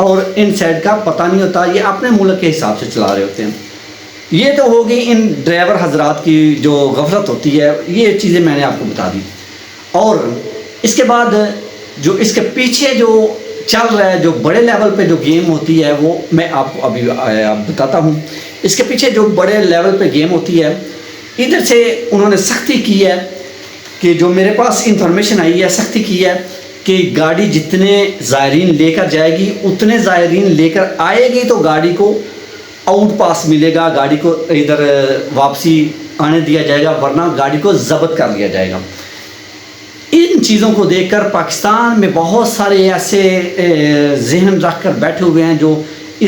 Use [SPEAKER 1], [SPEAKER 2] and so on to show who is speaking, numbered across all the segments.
[SPEAKER 1] اور ان سائڈ کا پتہ نہیں ہوتا، یہ اپنے ملک کے حساب سے چلا رہے ہوتے ہیں۔ یہ تو ہوگی ان ڈرائیور حضرات کی جو غفلت ہوتی ہے، یہ چیزیں میں نے آپ کو بتا دی۔ اور اس کے بعد جو اس کے پیچھے جو چل رہا ہے، جو بڑے لیول پہ جو گیم ہوتی ہے، وہ میں آپ کو ابھی بتاتا ہوں۔ اس کے پیچھے جو بڑے لیول پہ گیم ہوتی ہے، ادھر سے انہوں نے سختی کی ہے کہ جو میرے پاس انفارمیشن آئی ہے، سختی کی ہے کہ گاڑی جتنے زائرین لے کر جائے گی اتنے زائرین لے کر آئے گی تو گاڑی کو آؤٹ پاس ملے گا، گاڑی کو ادھر واپسی آنے دیا جائے گا، ورنہ گاڑی کو ضبط کر لیا جائے گا۔ ان چیزوں کو دیکھ کر پاکستان میں بہت سارے ایسے ذہن رکھ کر بیٹھے ہوئے ہیں جو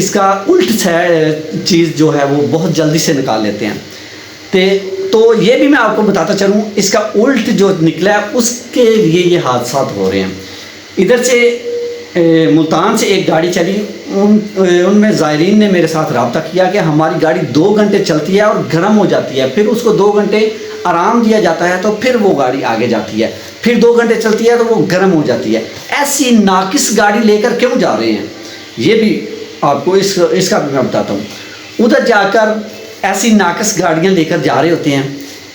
[SPEAKER 1] اس کا الٹ چیز جو ہے وہ بہت جلدی سے نکال لیتے ہیں۔ تو یہ بھی میں آپ کو بتاتا چلوں، اس کا الٹ جو نکلا ہے اس کے لیے یہ حادثات ہو رہے ہیں۔ ادھر سے ملتان سے ایک گاڑی چلی، ان میں زائرین نے میرے ساتھ رابطہ کیا کہ ہماری گاڑی 2 گھنٹے چلتی ہے اور گرم ہو جاتی ہے، پھر اس کو 2 گھنٹے آرام دیا جاتا ہے تو پھر وہ گاڑی آگے جاتی ہے، پھر 2 گھنٹے چلتی ہے تو وہ گرم ہو جاتی ہے۔ ایسی ناقص گاڑی لے کر کیوں جا رہے ہیں، یہ بھی آپ کو اس کا بھی میں بتاتا ہوں۔ ادھر جا کر ایسی ناقص گاڑیاں لے کر جا رہے ہوتے ہیں،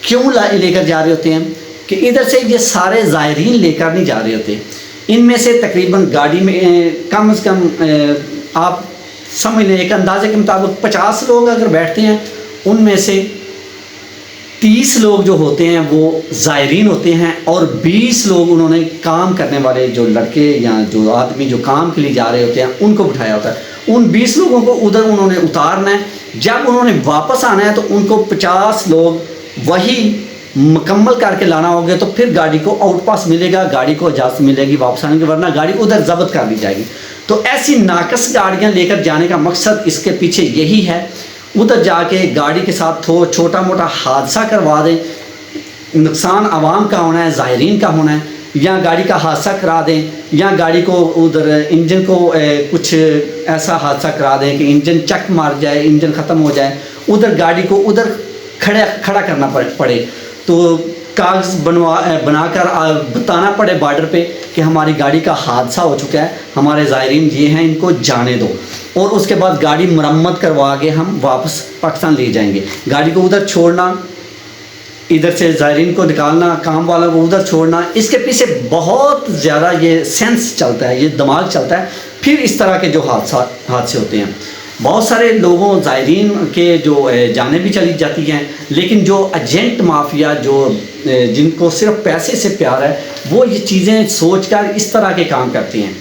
[SPEAKER 1] کیوں لے کر جا رہے ہوتے ہیں کہ ادھر سے یہ سارے زائرین لے کر نہیں جا رہے ہوتے۔ ان میں سے تقریباً گاڑی میں کم از کم آپ سمجھ لیں ایک اندازے کے مطابق 50 لوگ اگر بیٹھتے ہیں، ان میں سے 30 لوگ جو ہوتے ہیں وہ زائرین ہوتے ہیں اور 20 لوگ انہوں نے کام کرنے والے جو لڑکے یا جو آدمی جو کام کے لیے جا رہے ہوتے ہیں ان کو بٹھایا ہوتا ہے۔ ان 20 لوگوں کو ادھر انہوں نے اتارنا ہے، جب انہوں نے واپس آنا ہے تو ان کو 50 لوگ وہی مکمل کر کے لانا ہوگا، تو پھر گاڑی کو آؤٹ پاس ملے گا، گاڑی کو اجازت ملے گی واپس آنے کی، ورنہ گاڑی ادھر ضبط کر دی جائے گی۔ تو ایسی ناقص گاڑیاں لے کر جانے کا مقصد اس کے پیچھے یہی ہے، ادھر جا کے گاڑی کے ساتھ چھوٹا موٹا حادثہ کروا دیں، نقصان عوام کا ہونا ہے، زائرین کا ہونا ہے، یا گاڑی کا حادثہ کرا دیں، یا گاڑی کو ادھر انجن کو کچھ ایسا حادثہ کرا دیں کہ انجن چک مار جائے، انجن ختم ہو جائے، ادھر گاڑی کو ادھر کھڑا کرنا پڑے، تو کاغذ بنا کر بتانا پڑے بارڈر پہ کہ ہماری گاڑی کا حادثہ ہو چکا ہے، ہمارے زائرین یہ ہیں، ان کو جانے دو، اور اس کے بعد گاڑی مرمت کروا کے ہم واپس پاکستان لے جائیں گے۔ گاڑی کو ادھر چھوڑنا، ادھر سے زائرین کو نکالنا، کام والا کو ادھر چھوڑنا، اس کے پیچھے بہت زیادہ یہ سینس چلتا ہے، یہ دماغ چلتا ہے، پھر اس طرح کے جو حادثے ہوتے ہیں۔ بہت سارے لوگوں زائرین کے جو جانیں بھی چلی جاتی ہیں، لیکن جو ایجنٹ مافیا جو جن کو صرف پیسے سے پیار ہے، وہ یہ چیزیں سوچ کر اس طرح کے کام کرتے ہیں۔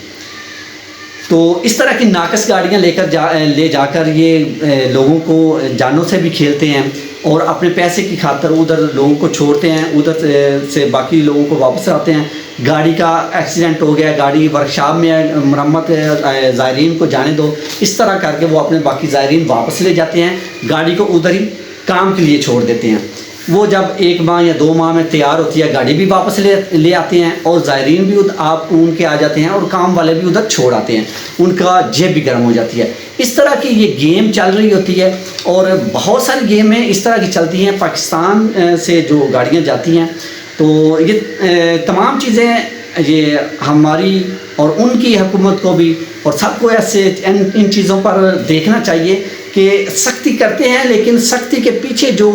[SPEAKER 1] تو اس طرح کی ناقص گاڑیاں لے جا کر یہ لوگوں کو جانوں سے بھی کھیلتے ہیں اور اپنے پیسے کی خاطر ادھر لوگوں کو چھوڑتے ہیں، ادھر سے باقی لوگوں کو واپس آتے ہیں۔ گاڑی کا ایکسیڈنٹ ہو گیا، گاڑی ورکشاپ میں مرمت ہے، زائرین کو جانے دو، اس طرح کر کے وہ اپنے باقی زائرین واپس لے جاتے ہیں، گاڑی کو ادھر ہی کام کے لیے چھوڑ دیتے ہیں۔ وہ جب 1 ماہ یا 2 ماہ میں تیار ہوتی ہے، گاڑی بھی واپس لے آتے ہیں، اور زائرین بھی آپ ان کے آ جاتے ہیں، اور کام والے بھی ادھر چھوڑ آتے ہیں، ان کا جیب بھی گرم ہو جاتی ہے۔ اس طرح کی یہ گیم چل رہی ہوتی ہے، اور بہت ساری گیمیں اس طرح کی چلتی ہیں۔ پاکستان سے جو گاڑیاں جاتی ہیں، تو یہ تمام چیزیں یہ ہماری اور ان کی حکومت کو بھی اور سب کو ایسے ان چیزوں پر دیکھنا چاہیے کہ سختی کرتے ہیں، لیکن سختی کے پیچھے جو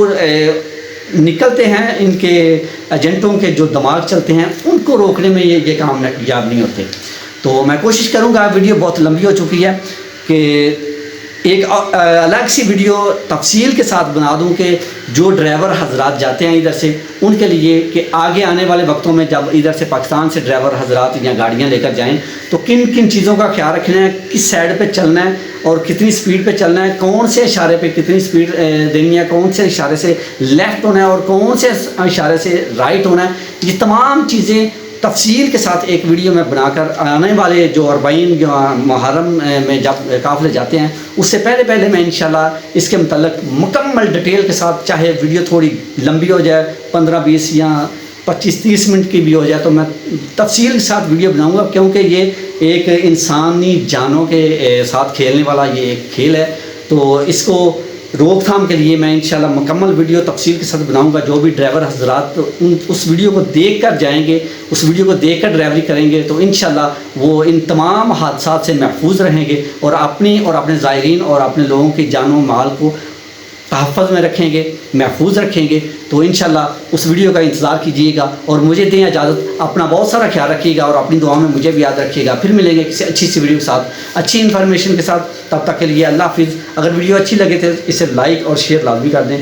[SPEAKER 1] نکلتے ہیں ان کے ایجنٹوں کے جو دماغ چلتے ہیں، ان کو روکنے میں یہ کامیاب نہیں ہوتے۔ تو میں کوشش کروں گا، ویڈیو بہت لمبی ہو چکی ہے، کہ ایک الگ سی ویڈیو تفصیل کے ساتھ بنا دوں کہ جو ڈرائیور حضرات جاتے ہیں ادھر سے، ان کے لیے کہ آگے آنے والے وقتوں میں جب ادھر سے پاکستان سے ڈرائیور حضرات یا گاڑیاں لے کر جائیں تو کن کن چیزوں کا خیال رکھنا ہے، کس سائڈ پہ چلنا ہے اور کتنی سپیڈ پہ چلنا ہے، کون سے اشارے پہ کتنی سپیڈ دینی ہے، کون سے اشارے سے لیفٹ ہونا ہے اور کون سے اشارے سے رائٹ ہونا ہے، یہ تمام چیزیں تفصیل کے ساتھ ایک ویڈیو میں بنا کر آنے والے جو 40 محرم میں جب قافلے جاتے ہیں اس سے پہلے میں انشاءاللہ اس کے متعلق مکمل ڈیٹیل کے ساتھ، چاہے ویڈیو تھوڑی لمبی ہو جائے 15-20 یا 25-30 منٹ کی بھی ہو جائے، تو میں تفصیل کے ساتھ ویڈیو بناؤں گا، کیونکہ یہ ایک انسانی جانوں کے ساتھ کھیلنے والا یہ ایک کھیل ہے۔ تو اس کو روک تھام کے لیے میں انشاءاللہ مکمل ویڈیو تفصیل کے ساتھ بناؤں گا. جو بھی ڈرائیور حضرات اس ویڈیو کو دیکھ کر جائیں گے, اس ویڈیو کو دیکھ کر ڈرائیوری کریں گے, تو انشاءاللہ وہ ان تمام حادثات سے محفوظ رہیں گے اور اپنی اور اپنے زائرین اور اپنے لوگوں کی جان و مال کو تحفظ میں رکھیں گے, محفوظ رکھیں گے. تو انشاءاللہ اس ویڈیو کا انتظار کیجیے گا اور مجھے دیں اجازت. اپنا بہت سارا خیال رکھیے گا اور اپنی دعاؤں میں مجھے بھی یاد رکھیے گا. پھر ملیں گے کسی اچھی سی ویڈیو کے ساتھ, اچھی انفارمیشن کے ساتھ. تب تک کے لیے اللہ حافظ. اگر ویڈیو اچھی لگے تو اسے لائک اور شیئر لازمی کر دیں.